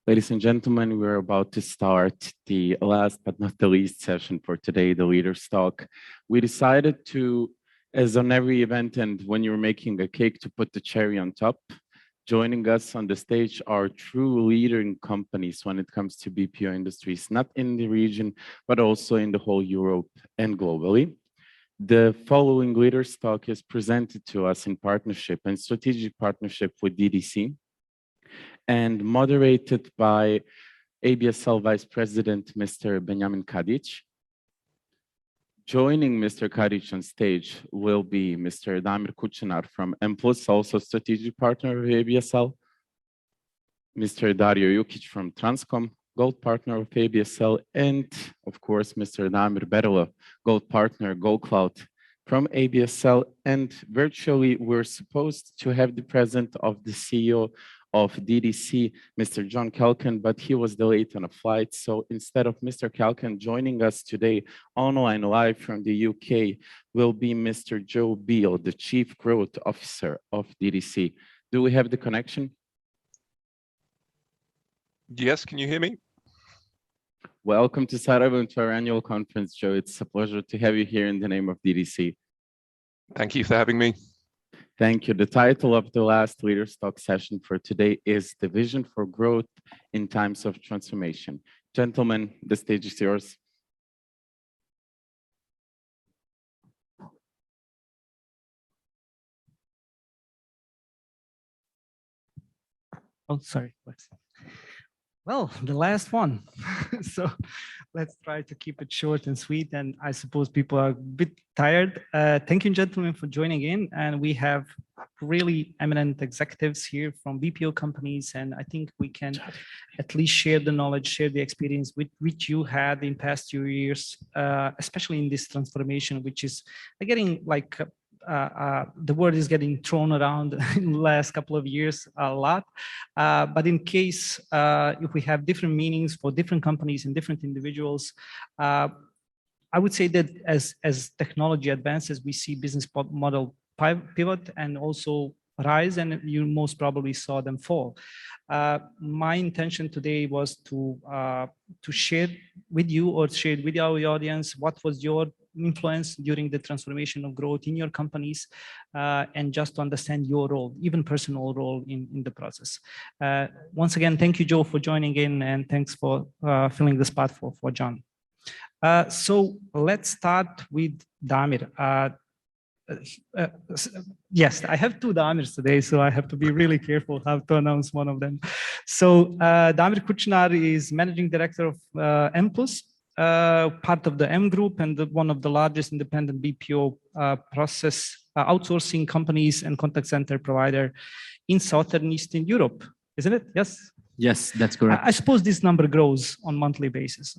Ladies and gentlemen, we're about to start the last but not the least session for today, the Leaders Talk. We decided to, as on every event and when you're making a cake, to put the cherry on top. Joining us on the stage are true leading companies when it comes to BPO industries, not in the region, but also in the whole Europe and globally. The following Leaders Talk is presented to us in partnership and strategic partnership with DDC and moderated by ABSL Vice President, Mr. Benjamin Kadić. Joining Mr. Kadić on stage will be Mr. Damir Kučinar from Mplus, also strategic partner of ABSL, Mr. Dario Jukić from Transcom, gold partner of ABSL, and of course, Mr. Damir Berilo, gold partner, GoCloud from ABSL. And virtually, we're supposed to have the presence of the CEO of DDC, Mr. John Calkin, but he was delayed on a flight. So instead of Mr. Calkin joining us today online live from the UK, will be Mr. Joe Beal, the Chief Growth Officer of DDC. Do we have the connection? Yes, can you hear me? Welcome to Sarajevo, to our annual conference, Joe. It's a pleasure to have you here in the name of DDC. Thank you for having me. Thank you. The title of the last Leaders Talk session for today is The Vision for Growth in Times of Transformation. Gentlemen, the stage is yours. Oh, sorry. Well, the last one. So let's try to keep it short and sweet. And I suppose people are a bit tired. Thank you, gentlemen, for joining in. And we have really eminent executives here from BPO companies. And I think we can at least share the knowledge, share the experience which you had in past few years, especially in this transformation, which is getting like the word is getting thrown around in the last couple of years a lot. But in case if we have different meanings for different companies and different individuals, I would say that as technology advances, we see business model pivot and also rise, and you most probably saw them fall. My intention today was to share with you or share with our audience what was your influence during the transformation of growth in your companies, and just to understand your role, even personal role in the process. Once again, thank you, Joe, for joining in, and thanks for filling the spot for John. So let's start with Damir. Yes, I have two Damirs today, so I have to be really careful how to announce one of them. So Damir Kučinar is Managing Director of Mplus, part of the M Group and one of the largest independent BPO process outsourcing companies and contact center provider in Southern Eastern Europe, isn't it? Yes? Yes, that's correct. I suppose this number grows on monthly basis.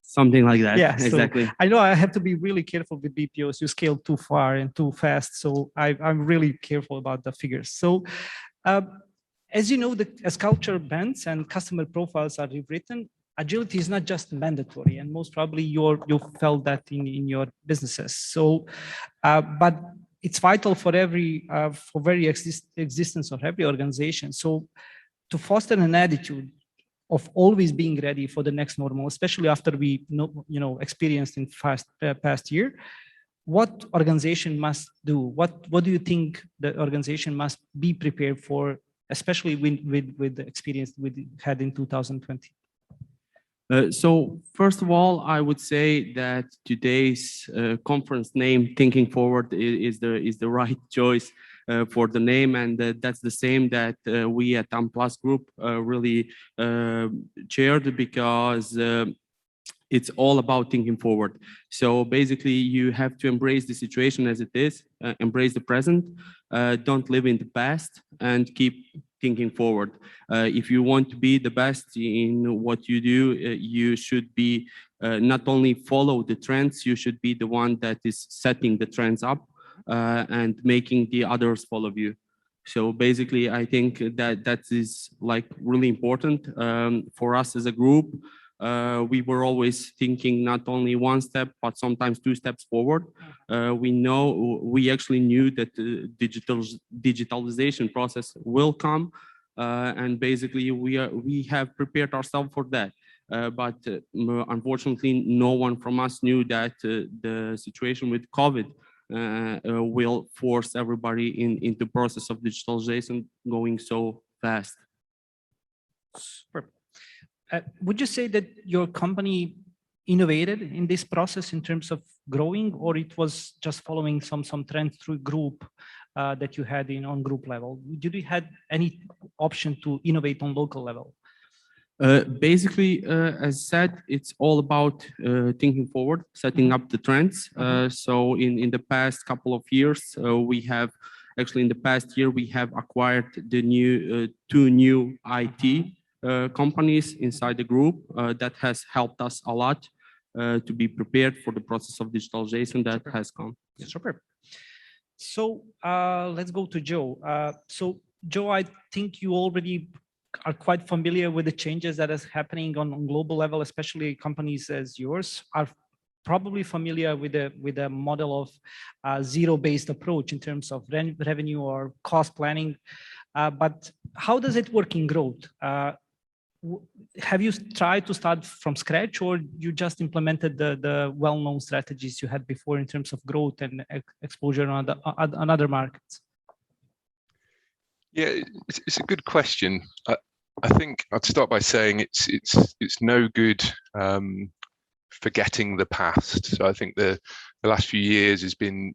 Something like that. Yeah, exactly. So I know I have to be really careful with BPOs. You scale too far and too fast. So I'm really careful about the figures. So as you know, as culture bends and customer profiles are rewritten, agility is not just mandatory, and most probably you felt that in your businesses. So, but it's vital for very existence of every organization. So to foster an attitude of always being ready for the next normal, especially after we experienced in past year, what organization must do? What do you think the organization must be prepared for, especially with the experience we had in 2020? So first of all, I would say that today's conference name, Thinking Forward, is the right choice for the name, and that's the same that we at Mplus Group really chaired, because it's all about thinking forward. So basically, you have to embrace the situation as it is, embrace the present, don't live in the past, and keep thinking forward. If you want to be the best in what you do, you should be not only follow the trends, you should be the one that is setting the trends up and making the others follow you. So basically, I think that is like really important for us as a group. We were always thinking not only one step, but sometimes two steps forward. We actually knew that the digitalization process will come, and basically we have prepared ourselves for that. But unfortunately, no one from us knew that the situation with COVID will force everybody into process of digitalization going so fast. Super. Would you say that your company innovated in this process in terms of growing, or it was just following some trends through group that you had on group level? Did you had any option to innovate on local level? Basically, as said, it's all about thinking forward, setting up the trends. So in the past couple of years, we have actually in the past year we have acquired the new two new IT companies inside the group. That has helped us a lot to be prepared for the process of digitalization that has come. Yeah. Super. So let's go to Joe. So Joe, I think you already are quite familiar with the changes that is happening on global level, especially companies as yours are probably familiar with the model of zero-based approach in terms of revenue or cost planning. But how does it work in growth? Have you tried to start from scratch, or you just implemented the well-known strategies you had before in terms of growth and exposure on other markets? Yeah, it's a good question. I think I'd start by saying it's no good forgetting the past. So I think the last few years has been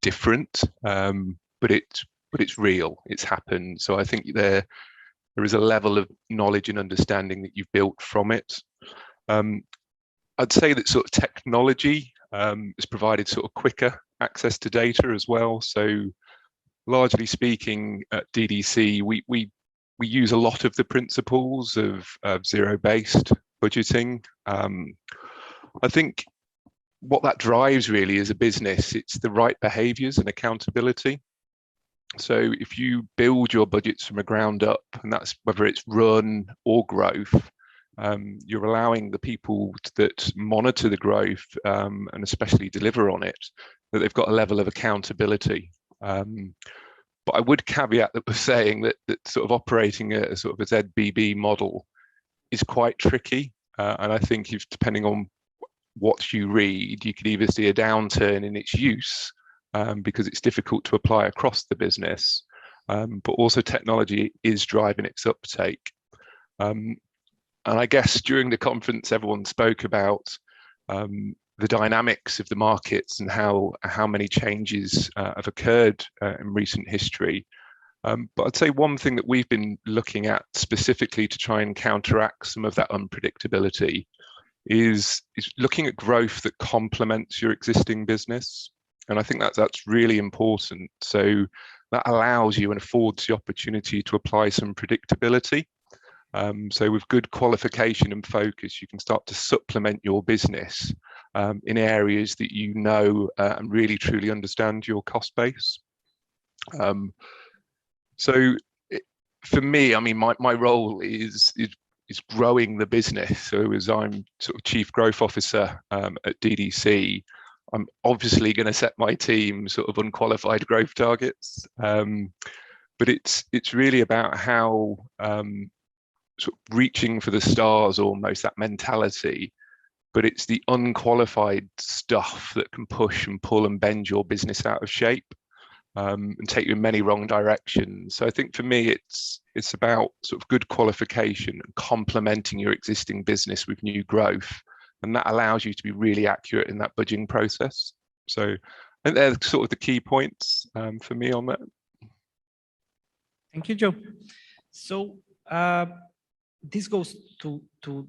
different, but it's real. It's happened. So I think there is a level of knowledge and understanding that you've built from it. I'd say that sort of technology has provided sort of quicker access to data as well. So largely speaking, at DDC, we use a lot of the principles of zero-based budgeting. I think what that drives really as a business, it's the right behaviors and accountability. So if you build your budgets from the ground up, and that's whether it's run or growth, you're allowing the people that monitor the growth and especially deliver on it, that they've got a level of accountability. But I would caveat that we're saying that sort of operating a sort of a ZBB model is quite tricky. And I think if depending on what you read, you could either see a downturn in its use because it's difficult to apply across the business, but also technology is driving its uptake. And I guess during the conference, everyone spoke about the dynamics of the markets and how many changes have occurred in recent history. But I'd say one thing that we've been looking at specifically to try and counteract some of that unpredictability is looking at growth that complements your existing business. And I think that's really important. So that allows you and affords the opportunity to apply some predictability. So with good qualification and focus, you can start to supplement your business in areas that you know and really truly understand your cost base. For me, I mean, my role is growing the business. So as I'm sort of Chief Growth Officer at DDC, I'm obviously going to set my team sort of unqualified growth targets, but it's really about how sort of reaching for the stars, almost that mentality. But it's the unqualified stuff that can push and pull and bend your business out of shape and take you in many wrong directions. So I think for me, it's about sort of good qualification and complementing your existing business with new growth. And that allows you to be really accurate in that budgeting process. So I think they're sort of the key points for me on that. Thank you, Joe. So this goes to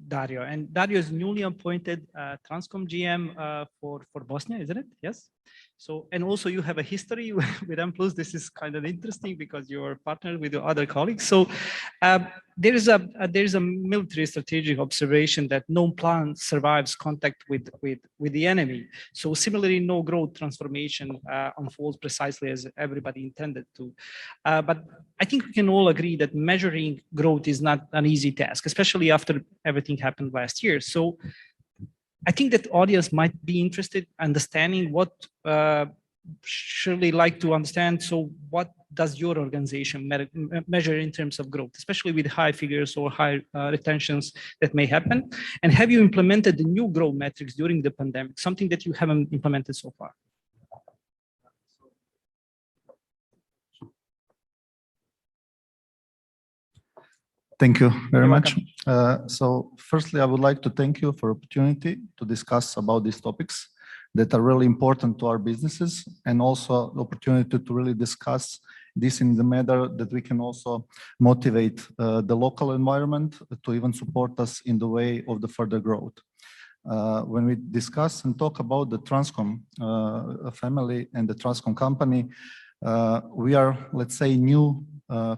Dario, and Dario is newly appointed Transcom GM for Bosnia, isn't it? Yes. So, and also you have a history with Mplus. This is kind of interesting because you're partnered with your other colleagues. So there is a military strategic observation that no plan survives contact with the enemy. So similarly, no growth transformation unfolds precisely as everybody intended to. But I think we can all agree that measuring growth is not an easy task, especially after everything happened last year. So I think that audience might be interested in understanding what surely like to understand, so what does your organization measure in terms of growth, especially with high figures or high retentions that may happen? And have you implemented the new growth metrics during the pandemic, something that you haven't implemented so far? Thank you very much. So firstly, I would like to thank you for the opportunity to discuss about these topics that are really important to our businesses, and also the opportunity to really discuss this in the manner that we can also motivate the local environment to even support us in the way of the further growth. When we discuss and talk about the Transcom family and the Transcom company, we are, let's say,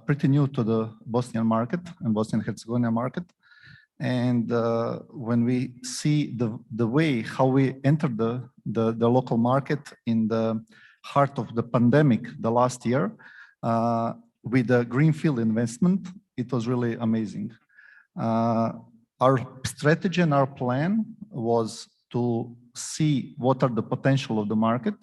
pretty new to the Bosnian market and Bosnian Herzegovina market. And when we see the way how we entered the local market in the heart of the pandemic the last year, with the greenfield investment, it was really amazing. Our strategy and our plan was to see what are the potential of the market,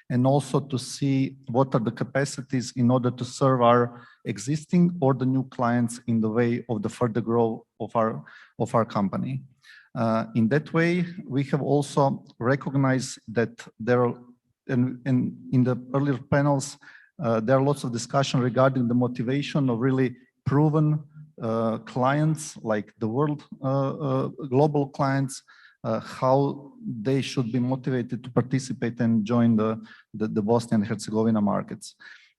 and also to see what are the capacities in order to serve our existing or the new clients in the way of the further growth of our company. In that way, we have also recognized that there are, in the earlier panels, there are lots of discussion regarding the motivation of really proven clients, like the world global clients, how they should be motivated to participate and join the Bosnia and Herzegovina markets.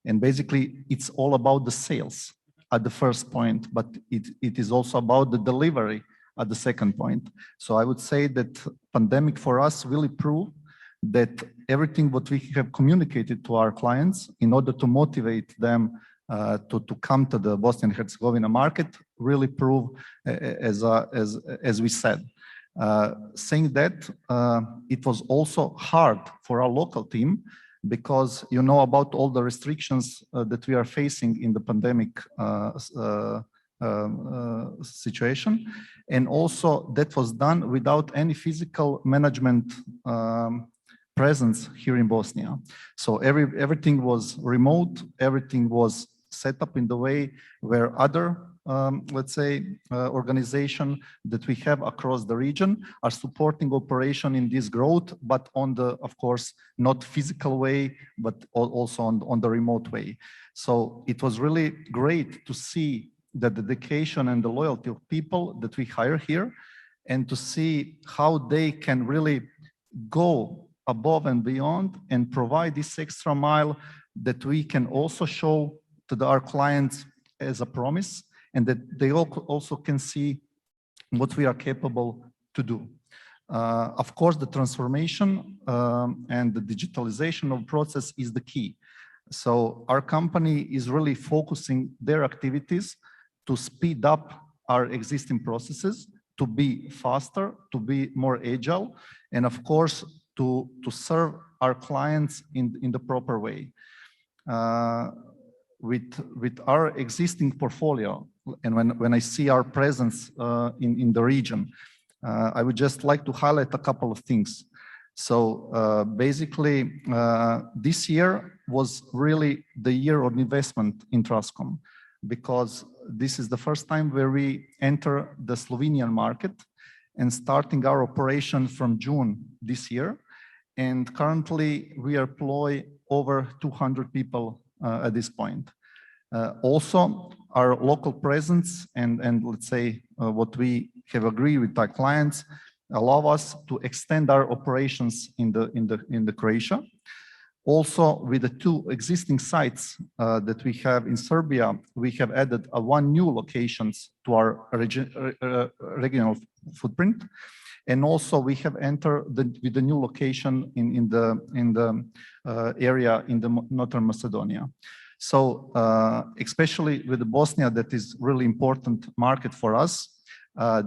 And basically, it's all about the sales at the first point, but it is also about the delivery at the second point. So I would say that pandemic for us really proved that everything what we have communicated to our clients in order to motivate them to come to the Bosnia and Herzegovina market really proved as we said. Saying that, it was also hard for our local team, because you know about all the restrictions that we are facing in the pandemic situation, and also that was done without any physical management presence here in Bosnia. So everything was remote, everything was set up in the way where other let's say, organization that we have across the region are supporting operation in this growth, but on the, of course, not physical way, but also on the remote way. So it was really great to see the dedication and the loyalty of people that we hire here, and to see how they can really go above and beyond and provide this extra mile that we can also show to our clients as a promise, and that they also can see what we are capable to do. Of course, the transformation and the digitalization of process is the key. So our company is really focusing their activities to speed up our existing processes, to be faster, to be more agile, and of course, to serve our clients in the proper way. With our existing portfolio, and when I see our presence in the region, I would just like to highlight a couple of things. So basically, this year was really the year of investment in Transcom, because this is the first time where we enter the Slovenian market and starting our operation from June this year. And currently, we employ over 200 people at this point. Also, our local presence and let's say what we have agreed with our clients allow us to extend our operations in the Croatia. Also, with the 2 existing sites that we have in Serbia, we have added 1 new locations to our regional footprint, and also we have entered with the new location in the area in the Northern Macedonia. So especially with Bosnia, that is really important market for us.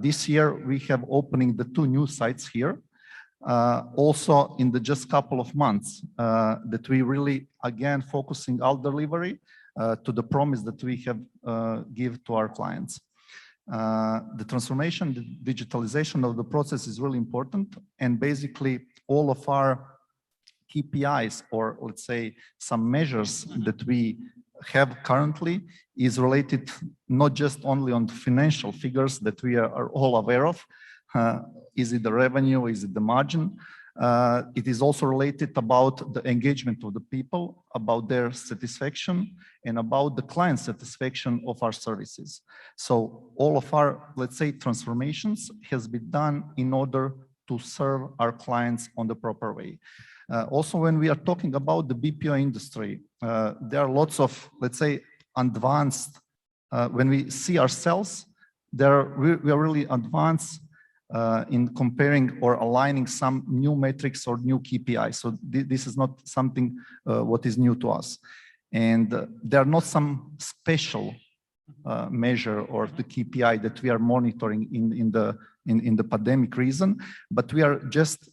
This year we have opening the 2 new sites here. Also in the just couple of months that we really again focusing our delivery to the promise that we have give to our clients. The transformation, the digitalization of the process is really important, and basically all of our KPIs, or let's say some measures that we have currently, is related not just only on the financial figures that we are all aware of. Is it the revenue? Is it the margin? It is also related about the engagement of the people, about their satisfaction, and about the client satisfaction of our services. So all of our, let's say, transformations has been done in order to serve our clients on the proper way. Also, when we are talking about the BPO industry, there are lots of, let's say, advanced, when we see ourselves, we are really advanced in comparing or aligning some new metrics or new KPIs. So this is not something what is new to us. And there are not some special measure or the KPI that we are monitoring in the pandemic reason, but we are just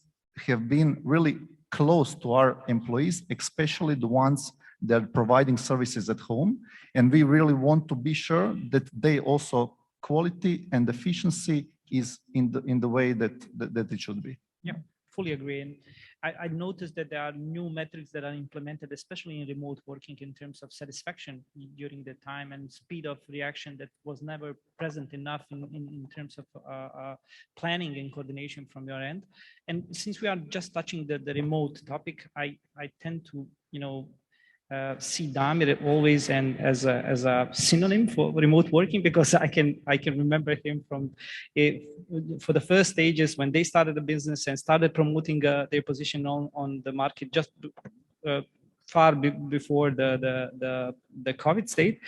have been really close to our employees, especially the ones that are providing services at home. And we really want to be sure that they also quality and efficiency is in the way that it should be. Yeah, fully agree. And I noticed that there are new metrics that are implemented, especially in remote working, in terms of satisfaction during the time and speed of reaction that was never present enough in terms of planning and coordination from your end. And since we are just touching the remote topic, I tend to, see Damir always and as a synonym for remote working, because I can remember him from for the first stages when they started the business and started promoting their position on the market just far before the COVID state.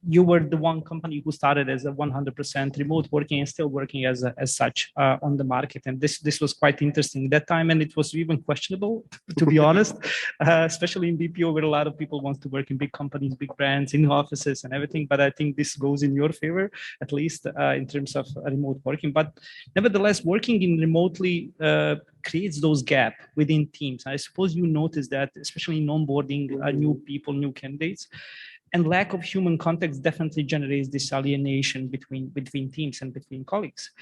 You were the one company who started as a 100% remote working and still working as such on the market. And this was quite interesting at that time. And it was even questionable, to be honest, especially in BPO, where a lot of people want to work in big companies, big brands, in offices and everything. But I think this goes in your favor, at least in terms of remote working. But nevertheless, working in remotely creates those gaps within teams. I suppose you notice that, especially in onboarding new people, new candidates. And lack of human context definitely generates this alienation between teams and between colleagues.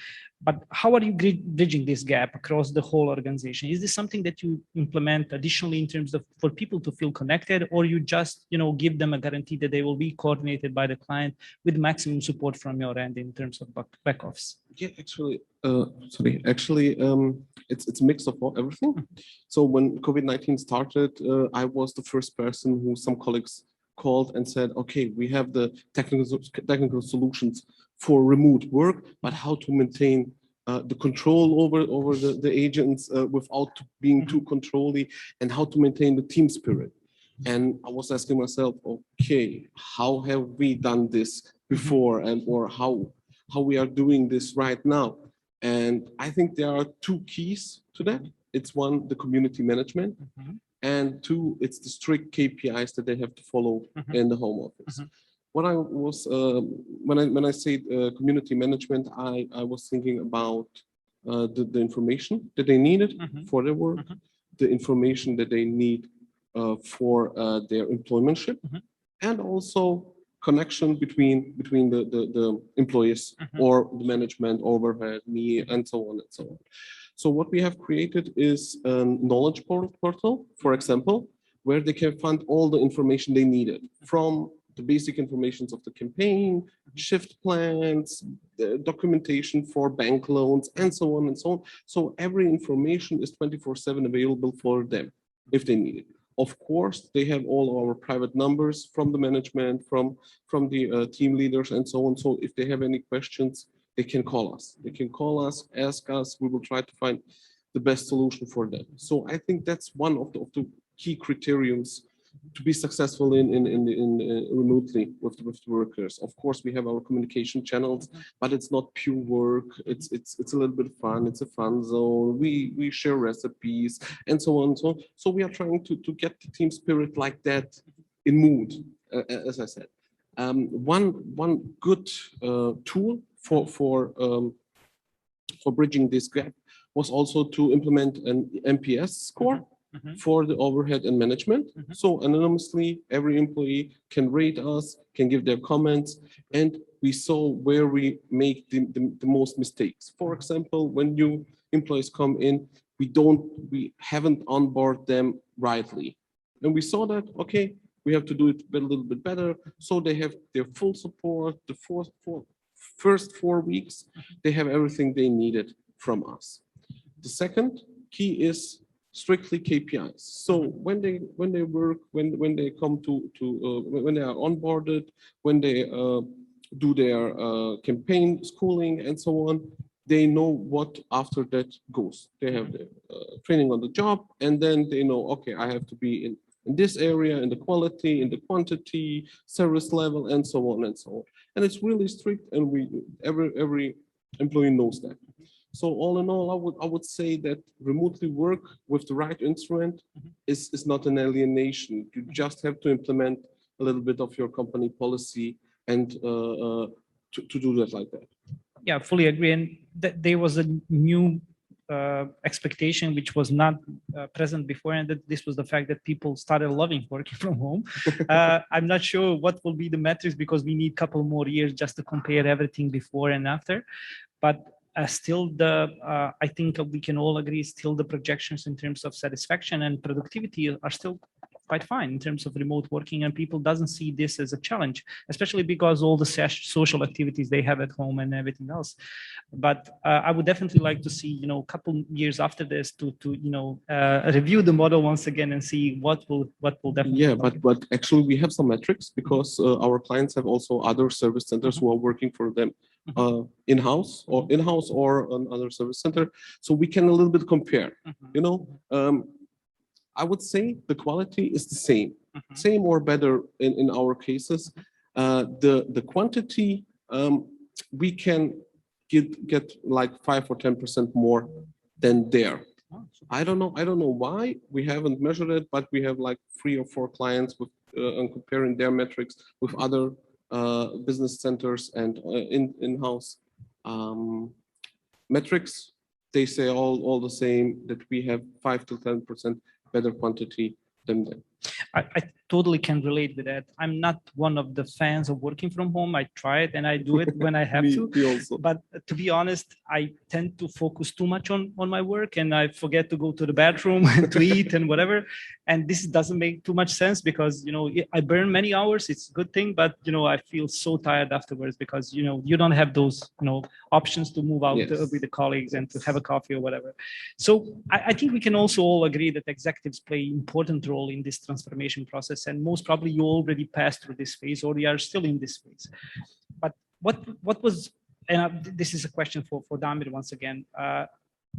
But how are you bridging this gap across the whole organization? Is this something that you implement additionally in terms of for people to feel connected, or you just give them a guarantee that they will be coordinated by the client with maximum support from your end in terms of back office? Yeah, actually, it's a mix of everything. So when COVID-19 started, I was the first person who some colleagues called and said, okay, we have the technical solutions for remote work, but how to maintain the control over the agents without being too controlling, and how to maintain the team spirit. And I was asking myself, okay, how have we done this before, and or how we are doing this right now? And I think there are two keys to that. It's one, the community management. And two, it's the strict KPIs that they have to follow in the home office. What I was, when I say community management, I was thinking about the information that they needed for their work, the information that they need for their employmentship, and also connection between the employees or the management, overhead, me, and so on and so on. So what we have created is a knowledge portal, for example, where they can find all the information they needed, from the basic informations of the campaign, shift plans, the documentation for bank loans, and so on and so on. So every information is 24/7 available for them if they need it. Of course, they have all our private numbers from the management, from the team leaders, and so on. So if they have any questions, they can call us. They can call us, ask us. We will try to find the best solution for them. So I think that's one of the key criteriums to be successful in remotely with the workers. Of course, we have our communication channels, but it's not pure work. It's a little bit fun. It's a fun zone. We share recipes and so on and so on. So we are trying to get the team spirit like that in mood, as I said. One good tool for bridging this gap was also to implement an NPS score for the overhead and management. So anonymously, every employee can rate us, can give their comments, and we saw where we make the most mistakes. For example, when new employees come in, we haven't onboarded them rightly. And we saw that, okay, we have to do it a little bit better. So they have their full support, the first 4 weeks, they have everything they needed from us. The second key is strictly KPIs. So when they work, when they come when they are onboarded, when they do their campaign schooling and so on, they know what after that goes. They have the training on the job, and then they know, okay, I have to be in this area, in the quality, in the quantity, service level, and so on and so on. And it's really strict, and every employee knows that. So all in all, I would say that remotely work with the right instrument is not an alienation. You just have to implement a little bit of your company policy and to do that like that. Yeah, fully agree. And there was a new expectation which was not present before, and that this was the fact that people started loving working from home. I'm not sure what will be the metrics, because we need a couple more years just to compare everything before and after. But still, I think we can all agree, still the projections in terms of satisfaction and productivity are still quite fine in terms of remote working, and people doesn't see this as a challenge, especially because all the social activities they have at home and everything else. But I would definitely like to see, a couple years after this to review the model once again and see what will definitely. Yeah, but actually we have some metrics, because our clients have also other service centers who are working for them in-house or another service center, so we can a little bit compare. I would say the quality is the same or better in our cases. The quantity, we can get like 5 or 10% more than there. I don't know why we haven't measured it, but we have like 3 or 4 clients with and comparing their metrics with other business centers and in-house metrics. They say all the same, that we have 5 to 10% better quantity than them. I totally can relate with that. I'm not one of the fans of working from home. I try it and I do it when I have to. Me also. But to be honest, I tend to focus too much on my work, and I forget to go to the bathroom and to eat and whatever. And this doesn't make too much sense, because I burn many hours. It's a good thing, but I feel so tired afterwards, because you don't have those options to move out with the colleagues and to have a coffee or whatever. So I think we can also all agree that executives play an important role in this transformation process, and most probably you already passed through this phase, or you are still in this phase. But what was, and this is a question for Damir once again,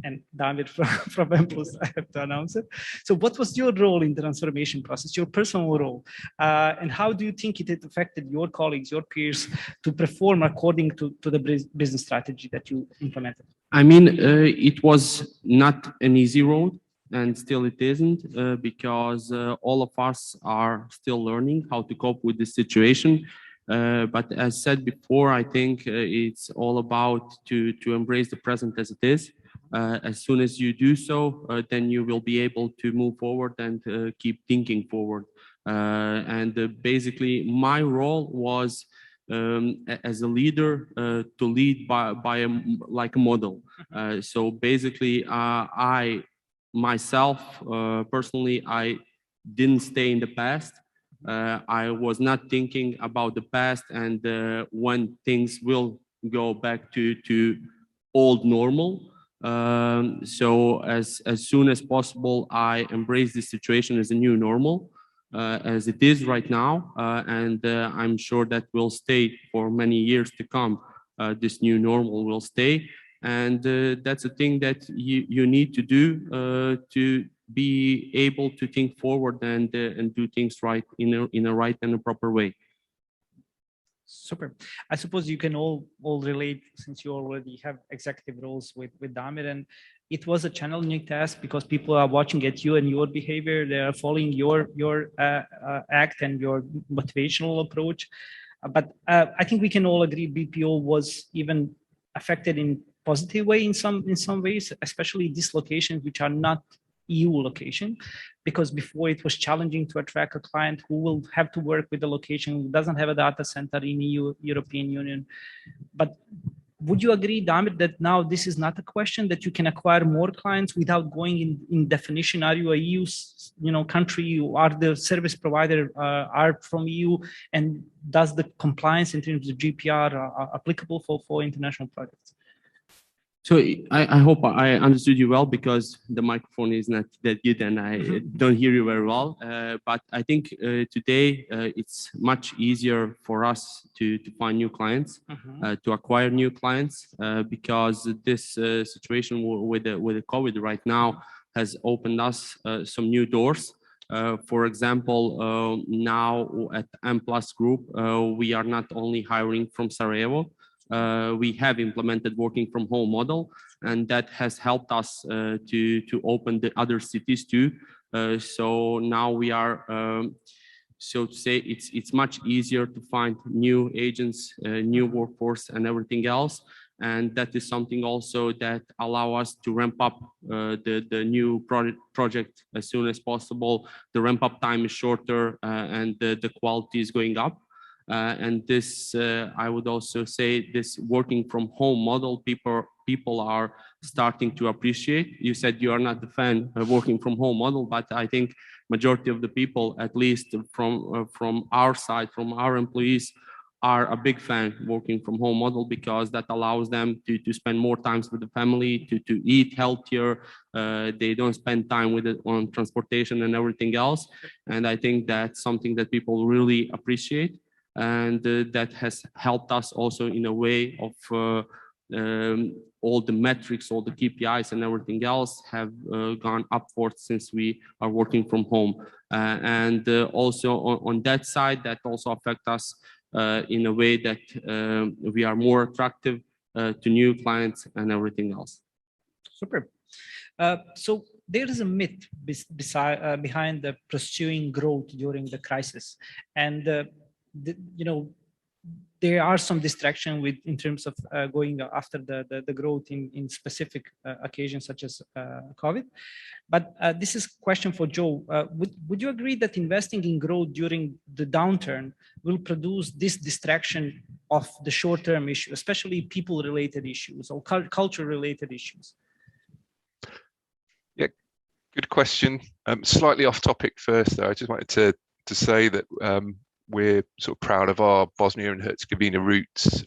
and Damir from Mplus, I have to announce it. So what was your role in the transformation process, your personal role, and how do you think it affected your colleagues, your peers, to perform according to the business strategy that you implemented? I mean, it was not an easy road, and still it isn't, because all of us are still learning how to cope with this situation. But as said before, I think it's all about to embrace the present as it is. As soon as you do so, then you will be able to move forward and keep thinking forward. And basically, my role was as a leader to lead by like a model. So basically, I myself personally, I didn't stay in the past. I was not thinking about the past and when things will go back to old normal. So as soon as possible, I embrace this situation as a new normal, as it is right now, and I'm sure that will stay for many years to come. This new normal will stay, and that's a thing that you need to do to be able to think forward and do things right in a right and a proper way. Super. I suppose you can all relate, since you already have executive roles with Damir, and it was a challenging task because people are watching at you and your behavior. They are following your act and your motivational approach. But I think we can all agree BPO was even affected in positive way in some ways, especially these locations which are not EU location, because before it was challenging to attract a client who will have to work with a location who doesn't have a data center in EU, European Union. But Would you agree, Damir, that now this is not a question that you can acquire more clients without going in definition? Are you a EU, country? Are the service provider are from EU? And does the compliance in terms of GDPR applicable for international projects? So I hope I understood you well, because the microphone is not that good and I don't hear you very well. But I think today it's much easier for us to find new clients, to acquire new clients, because this situation with the COVID right now has opened us some new doors. For example, now at Mplus Group, we are not only hiring from Sarajevo. We have implemented working from home model, and that has helped us to open the other cities too. So now we are, so to say, it's much easier to find new agents, new workforce, and everything else. And that is something also that allow us to ramp up the new project as soon as possible. The ramp up time is shorter, and the quality is going up. And this, I would also say, this working from home model, people are starting to appreciate. You said you are not a fan of working from home model, but I think majority of the people, at least from our side, from our employees, are a big fan working from home model, because that allows them to spend more time with the family, to eat healthier. They don't spend time with it on transportation and everything else. And I think that's something that people really appreciate. And that has helped us also in a way of all the metrics, all the KPIs and everything else have gone upwards since we are working from home. And also on that side, that also affects us in a way that we are more attractive to new clients and everything else. Super. So there is a myth behind the pursuing growth during the crisis. And there are some distraction in terms of going after the growth in specific occasions such as COVID. But this is a question for Joe. Would you agree that investing in growth during the downturn will produce this distraction of the short-term issue, especially people-related issues or culture-related issues? Yeah, good question. Slightly off topic first, though. I just wanted to say that we're sort of proud of our Bosnia and Herzegovina roots,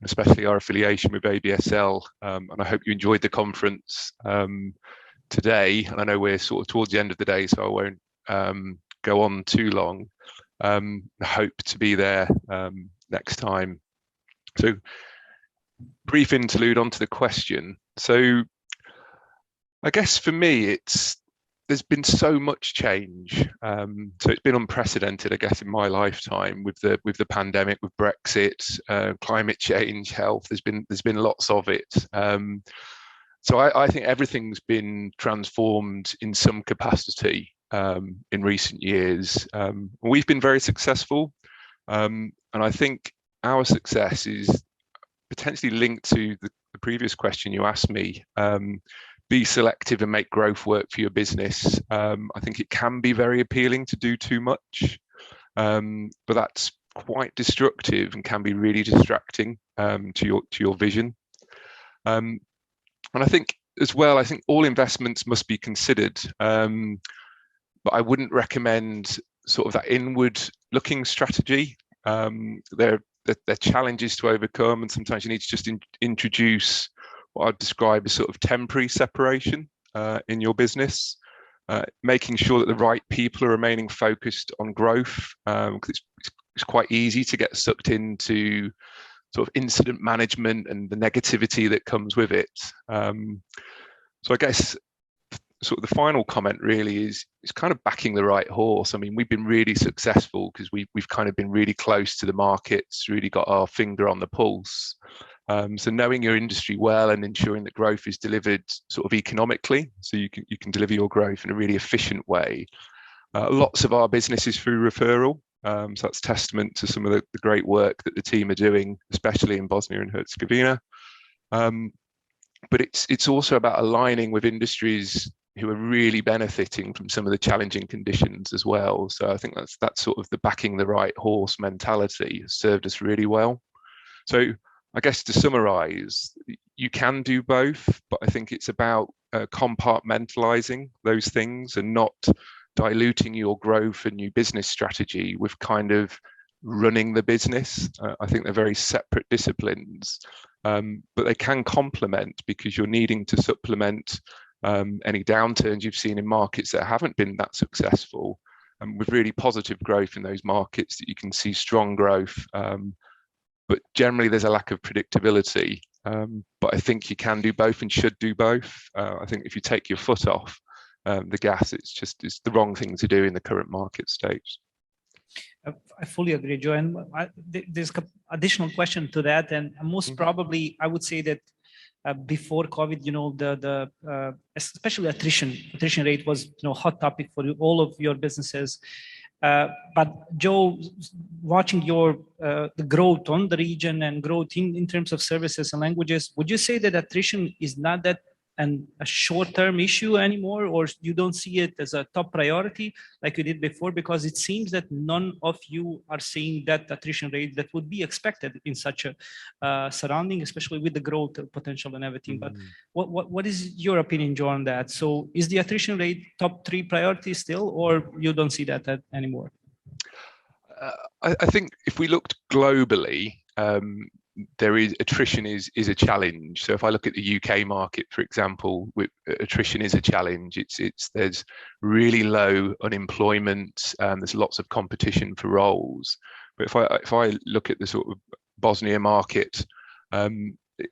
especially our affiliation with ABSL. And I hope you enjoyed the conference today. And I know we're sort of towards the end of the day, so I won't go on too long. I hope to be there next time. So, brief interlude onto the question. So, I guess for me, there's been so much change. So it's been unprecedented, I guess, in my lifetime with the pandemic, with Brexit, climate change, health. There's been lots of it. So I think everything's been transformed in some capacity in recent years. We've been very successful, and I think our success is potentially linked to the previous question you asked me. Be selective and make growth work for your business. I think it can be very appealing to do too much, but that's quite destructive and can be really distracting to your vision. And I think as well, I think all investments must be considered, but I wouldn't recommend sort of that inward-looking strategy. There are challenges to overcome, and sometimes you need to just introduce what I'd describe as sort of temporary separation in your business, making sure that the right people are remaining focused on growth, because it's quite easy to get sucked into sort of incident management and the negativity that comes with it. So I guess sort of the final comment really is kind of backing the right horse. I mean, we've been really successful because we've kind of been really close to the markets, really got our finger on the pulse. So knowing your industry well and ensuring that growth is delivered sort of economically, so you can deliver your growth in a really efficient way. Lots of our business is through referral, so that's testament to some of the great work that the team are doing, especially in Bosnia and Herzegovina. But it's also about aligning with industries who are really benefiting from some of the challenging conditions as well. So I think that's sort of the backing the right horse mentality has served us really well. So I guess to summarize, you can do both, but I think it's about compartmentalizing those things and not diluting your growth and new business strategy with kind of running the business. I think they're very separate disciplines, but they can complement because you're needing to supplement any downturns you've seen in markets that haven't been that successful, and with really positive growth in those markets that you can see strong growth. But generally there's a lack of predictability. But I think you can do both and should do both. I think if you take your foot off the gas, it's the wrong thing to do in the current market stage. I fully agree, Joe. And there's an additional question to that. And most probably, I would say that before COVID, you know, especially attrition rate was, you know, hot topic for all of your businesses. But Joe, watching your the growth on the region and growth in terms of services and languages, would you say that attrition is not that a short-term issue anymore, or you don't see it as a top priority like you did before? Because it seems that none of you are seeing that attrition rate that would be expected in such a surrounding, especially with the growth potential and everything. But what is your opinion, Joe, on that? So is the attrition rate top 3 priority still, or you don't see that anymore? I think if we looked globally, attrition is a challenge. So if I look at the UK market, for example, attrition is a challenge. There's really low unemployment, there's lots of competition for roles. But if I look at the sort of Bosnia market,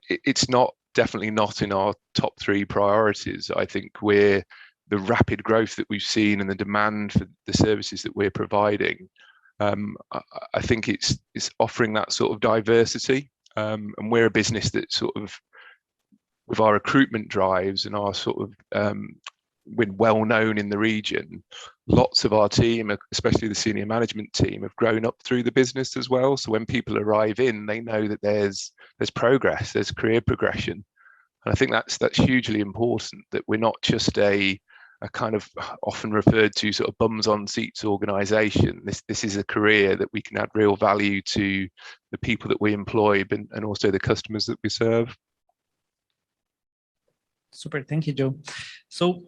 it's definitely not in our top 3 priorities. I think the rapid growth that we've seen and the demand for the services that we're providing, I think it's offering that sort of diversity, and we're a business that sort of, with our recruitment drives and our sort of, we're well known in the region. Lots of our team, especially the senior management team, have grown up through the business as well. So when people arrive in, they know that there's progress, there's career progression, and I think that's hugely important. That we're not just a kind of often referred to sort of bums on seats organization. This is a career that we can add real value to the people that we employ and also the customers that we serve. Super, thank you, Joe. So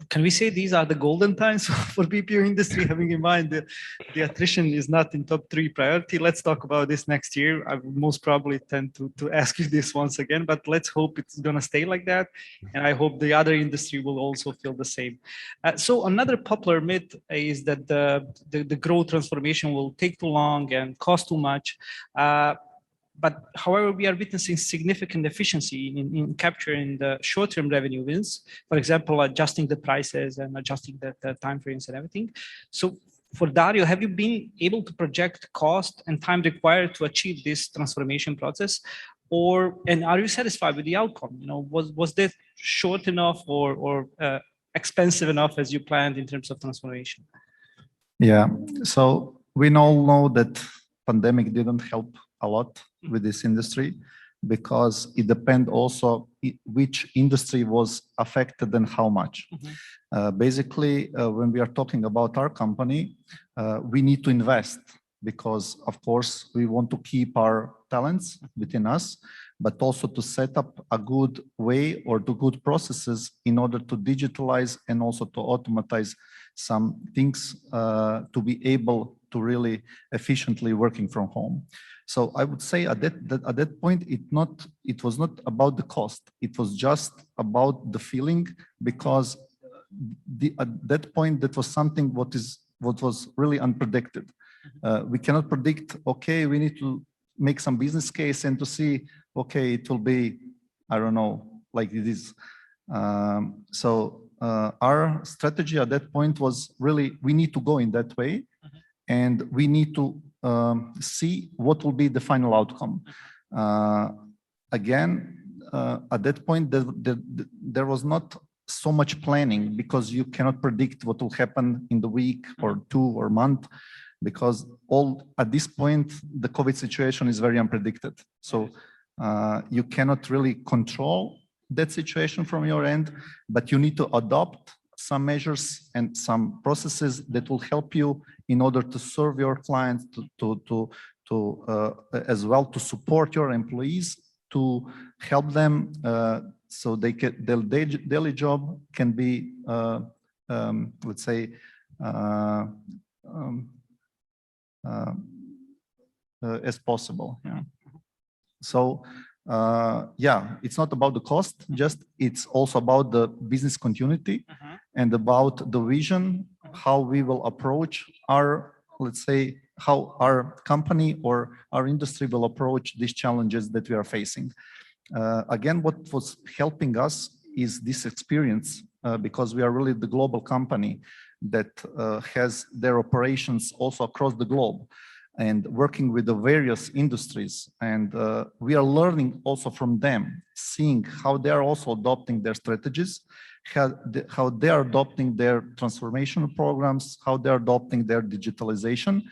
can we say these are the golden times for BPO industry, having in mind the attrition is not in top 3 priority? Let's talk about this next year. I will most probably tend to ask you this once again, but let's hope it's going to stay like that. And I hope the other industry will also feel the same. So another popular myth is that the growth transformation will take too long and cost too much. But however, we are witnessing significant efficiency in capturing the short-term revenue wins, for example, adjusting the prices and adjusting the timeframes and everything. So for Dario, have you been able to project cost and time required to achieve this transformation process? And are you satisfied with the outcome? You know, was that short enough or expensive enough as you planned in terms of transformation? Yeah, so we all know that pandemic didn't help a lot with this industry, because it depends also which industry was affected and how much. Basically, when we are talking about our company, we need to invest because, of course, we want to keep our talents within us, but also to set up a good way or the good processes in order to digitalize and also to automatize some things to be able to really efficiently working from home. So I would say at that point, it was not about the cost. It was just about the feeling, because at that point, that was something what was really unpredicted. We cannot predict, okay, we need to make some business case and to see, okay, it will be, I don't know, like it is. So our strategy at that point was really, we need to go in that way, and we need to see what will be the final outcome. Again, at that point, there was not so much planning, because you cannot predict what will happen in the week or 2 or month, because at this point, the COVID situation is very unpredicted. So you cannot really control that situation from your end, but you need to adopt some measures and some processes that will help you in order to serve your clients, to as well to support your employees, to help them so their daily job can be, let's say, as possible. Yeah. So yeah, it's not about the cost, just it's also about the business continuity and about the vision, how we will approach our, let's say, how our company or our industry will approach these challenges that we are facing. Again, what was helping us is this experience because we are really the global company that has their operations also across the globe and working with the various industries. And we are learning also from them, seeing how they are also adopting their strategies, how they are adopting their transformational programs, how they are adopting their digitalization.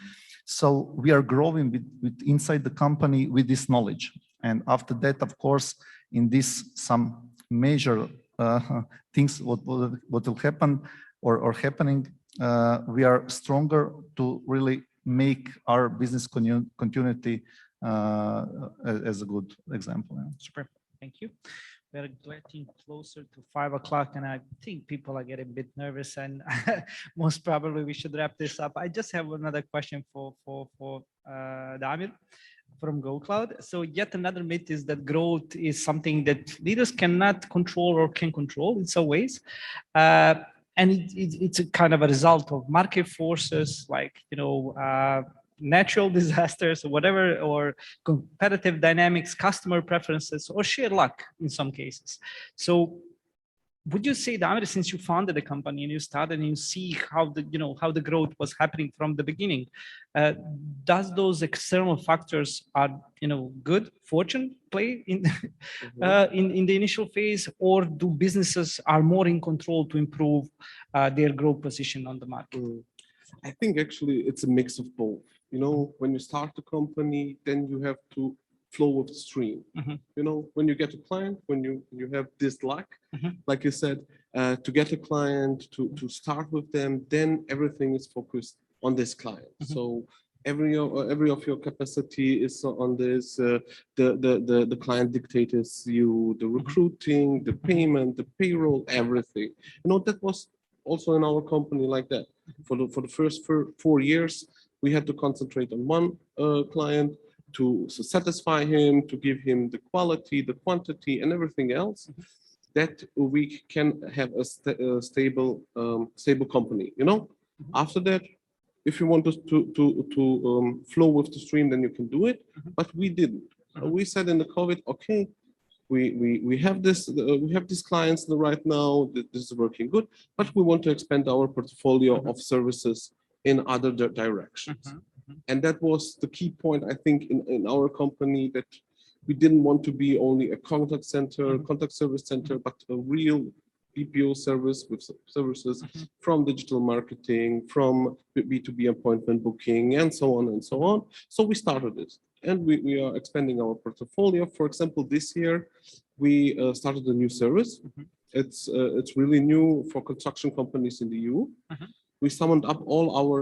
So we are growing with inside the company with this knowledge. And after that, of course, in this some major things what will happen or happening, we are stronger to really make our business continuity as a good example. Yeah. Super, thank you. We're getting closer to 5 o'clock, and I think people are getting a bit nervous, and most probably we should wrap this up. I just have another question for Damir from GoCloud. So yet another myth is that growth is something that leaders cannot control or can control in some ways. And it's a kind of a result of market forces like, natural disasters or whatever, or competitive dynamics, customer preferences, or sheer luck in some cases. So would you say, Damir, since you founded the company and you started and you see how the growth was happening from the beginning, does those external factors are good fortune play in in the initial phase, or do businesses are more in control to improve their growth position on the market? I think actually it's a mix of both. When you start the company, then you have to flow with the stream. When you get a client, when you have this luck, like you said, to get a client, to start with them, then everything is focused on this client. So every of your capacity is on this. The client dictates you the recruiting, the payment, the payroll, everything. That was also in our company like that. For the first 4 years, we had to concentrate on one client to satisfy him, to give him the quality, the quantity, and everything else, that we can have a stable company. After that, if you want to flow with the stream, then you can do it. But we didn't. We said in the COVID, okay, we have these clients right now. This is working good, but we want to expand our portfolio of services in other directions. And that was the key point, I think, in our company, that we didn't want to be only a contact service center, but a real BPO service with services from digital marketing, from B2B appointment booking, and so on and so on. So we started this, and we are expanding our portfolio. For example, this year we started a new service. It's really new for construction companies in the EU. We summoned up all our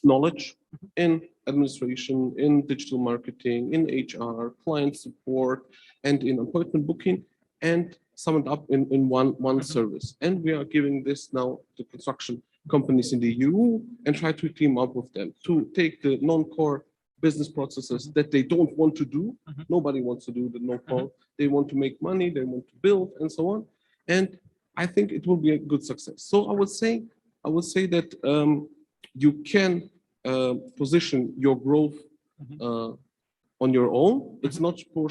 knowledge in administration, in digital marketing, in HR, client support, and in appointment booking, and summoned up in one service. And we are giving this now to construction companies in the EU and try to team up with them to take the non-core business processes that they don't want to do. Nobody wants to do the non-core. They want to make money, they want to build, and so on. And I think it will be a good success. So I would say that you can position your growth on your own. It's not poor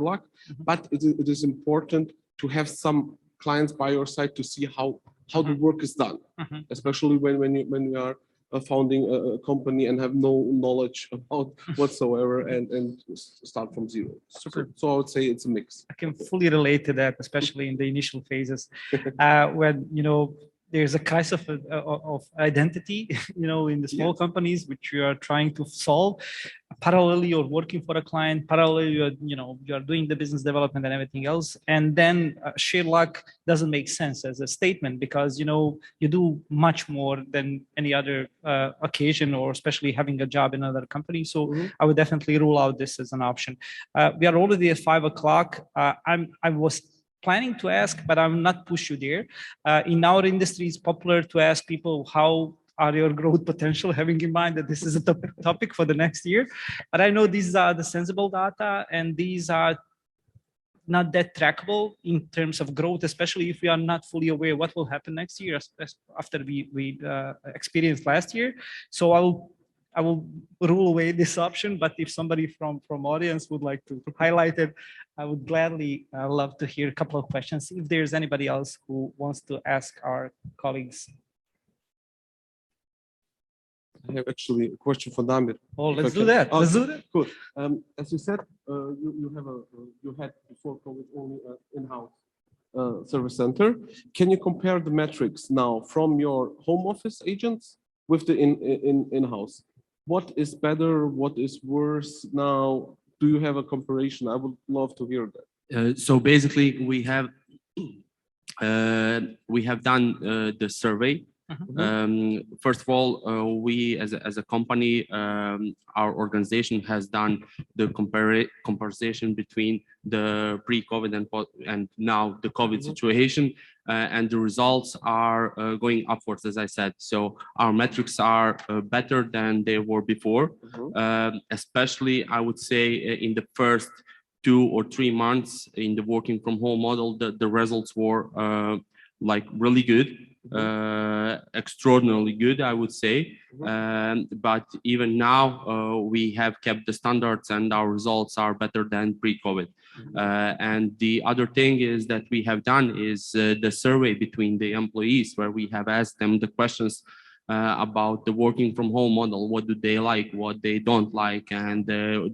luck, but it is important to have some clients by your side to see how the work is done, especially when you are founding a company and have no knowledge about whatsoever and start from zero. Super. So I would say it's a mix. I can fully relate to that, especially in the initial phases, when there's a crisis of identity, in the small companies which you are trying to solve. parallelly you're working for a client, parallelly you're doing the business development and everything else, and then sheer luck doesn't make sense as a statement, because you do much more than any other occasion, or especially having a job in another company. So I would definitely rule out this as an option. We are already at 5 o'clock. I was planning to ask, but I'm not push you there. In our industry, it's popular to ask people how are your growth potential, having in mind that this is a topic for the next year. But I know these are the sensible data, and these are not that trackable in terms of growth, especially if we are not fully aware what will happen next year after we experienced last year. So I will rule away this option, but if somebody from audience would like to highlight it, I would gladly love to hear a couple of questions. If there's anybody else who wants to ask our colleagues. I have actually a question for Damir. Oh, let's do that. Let's do that. Cool. As you said, you had before COVID only in-house service center. Can you compare the metrics now from your home office agents with the in-house? What is better? What is worse now? Do you have a comparison? I would love to hear that. So basically, we have done the survey. First of all, we as a company, our organization has done the comparison between the pre-COVID and now the COVID situation, and the results are going upwards, as I said. So our metrics are better than they were before, especially I would say in the first 2 or 3 months in the working from home model, the results were like really good. Extraordinarily good, I would say. But even now, we have kept the standards and our results are better than pre-COVID. And the other thing is that we have done is the survey between the employees, where we have asked them the questions about the working from home model. What do they like, what they don't like, and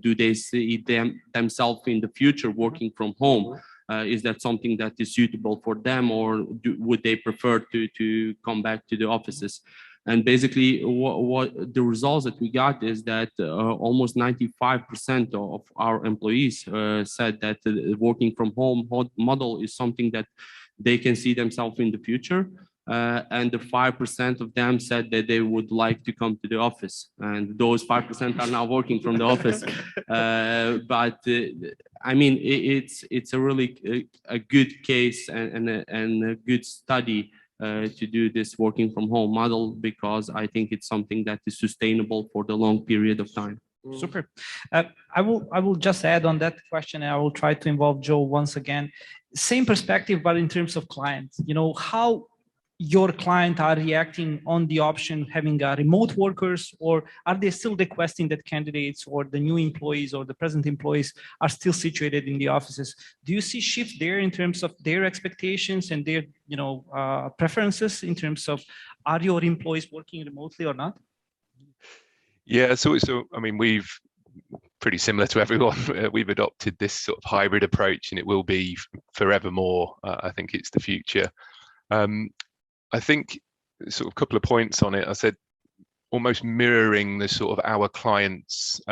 do they see themselves in the future working from home? Is that something that is suitable for them, or would they prefer to come back to the offices? And basically, what the results that we got is that almost 95% of our employees said that the working from home model is something that they can see themselves in the future. And the 5% of them said that they would like to come to the office, and those 5% are now working from the office. But I mean, it's a really a good case and a good study to do this working from home model, because I think it's something that is sustainable for the long period of time. Super. I will just add on that question, and I will try to involve Joe once again. Same perspective, but in terms of clients, how your client are reacting on the option having remote workers, or are they still requesting that candidates or the new employees or the present employees are still situated in the offices? Do you see shift there in terms of their expectations and their preferences in terms of, are your employees working remotely or not? Yeah, so I mean, we've pretty similar to everyone. We've adopted this sort of hybrid approach, and it will be forevermore. I think it's the future. I think sort of a couple of points on it. I said almost mirroring the sort of our clients'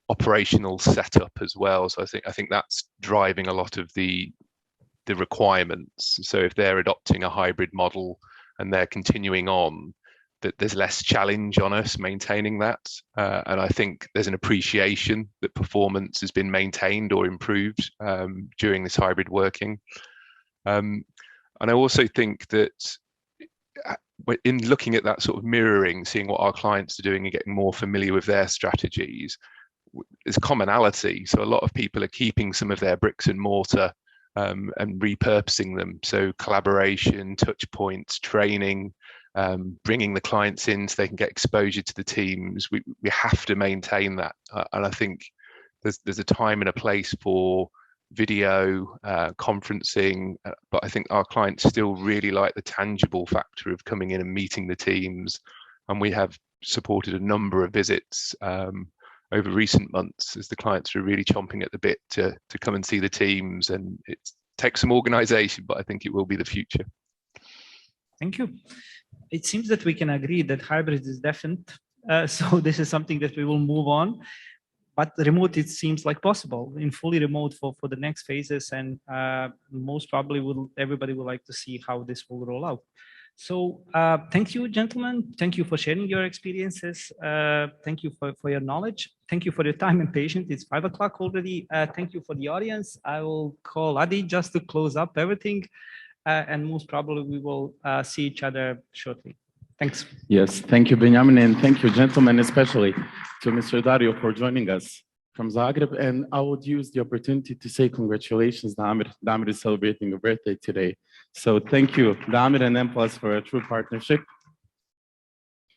operational setup as well. So I think that's driving a lot of the requirements. So if they're adopting a hybrid model and they're continuing on, that there's less challenge on us maintaining that. And I think there's an appreciation that performance has been maintained or improved during this hybrid working. And I also think that in looking at that sort of mirroring, seeing what our clients are doing and getting more familiar with their strategies, there's commonality. So a lot of people are keeping some of their bricks and mortar and repurposing them. So collaboration, touch points, training, bringing the clients in so they can get exposure to the teams. We have to maintain that. And I think there's a time and a place for video conferencing, but I think our clients still really like the tangible factor of coming in and meeting the teams, and we have supported a number of visits over recent months as the clients are really chomping at the bit to come and see the teams, and it takes some organization, but I think it will be the future. Thank you. It seems that we can agree that hybrid is definite. So this is something that we will move on. But remote, it seems like possible in fully remote for the next phases. And most probably everybody would like to see how this will roll out. So thank you, gentlemen. Thank you for sharing your experiences. Thank you for your knowledge. Thank you for your time and patience. It's 5 o'clock already. Thank you for the audience. I will call Adi just to close up everything. And most probably we will see each other shortly. Thanks. Yes, thank you, Benjamin, and thank you, gentlemen, especially to Mr. Dario for joining us from Zagreb. And I would use the opportunity to say congratulations, Damir. Damir is celebrating a birthday today. So thank you, Damir and Mplus, for a true partnership.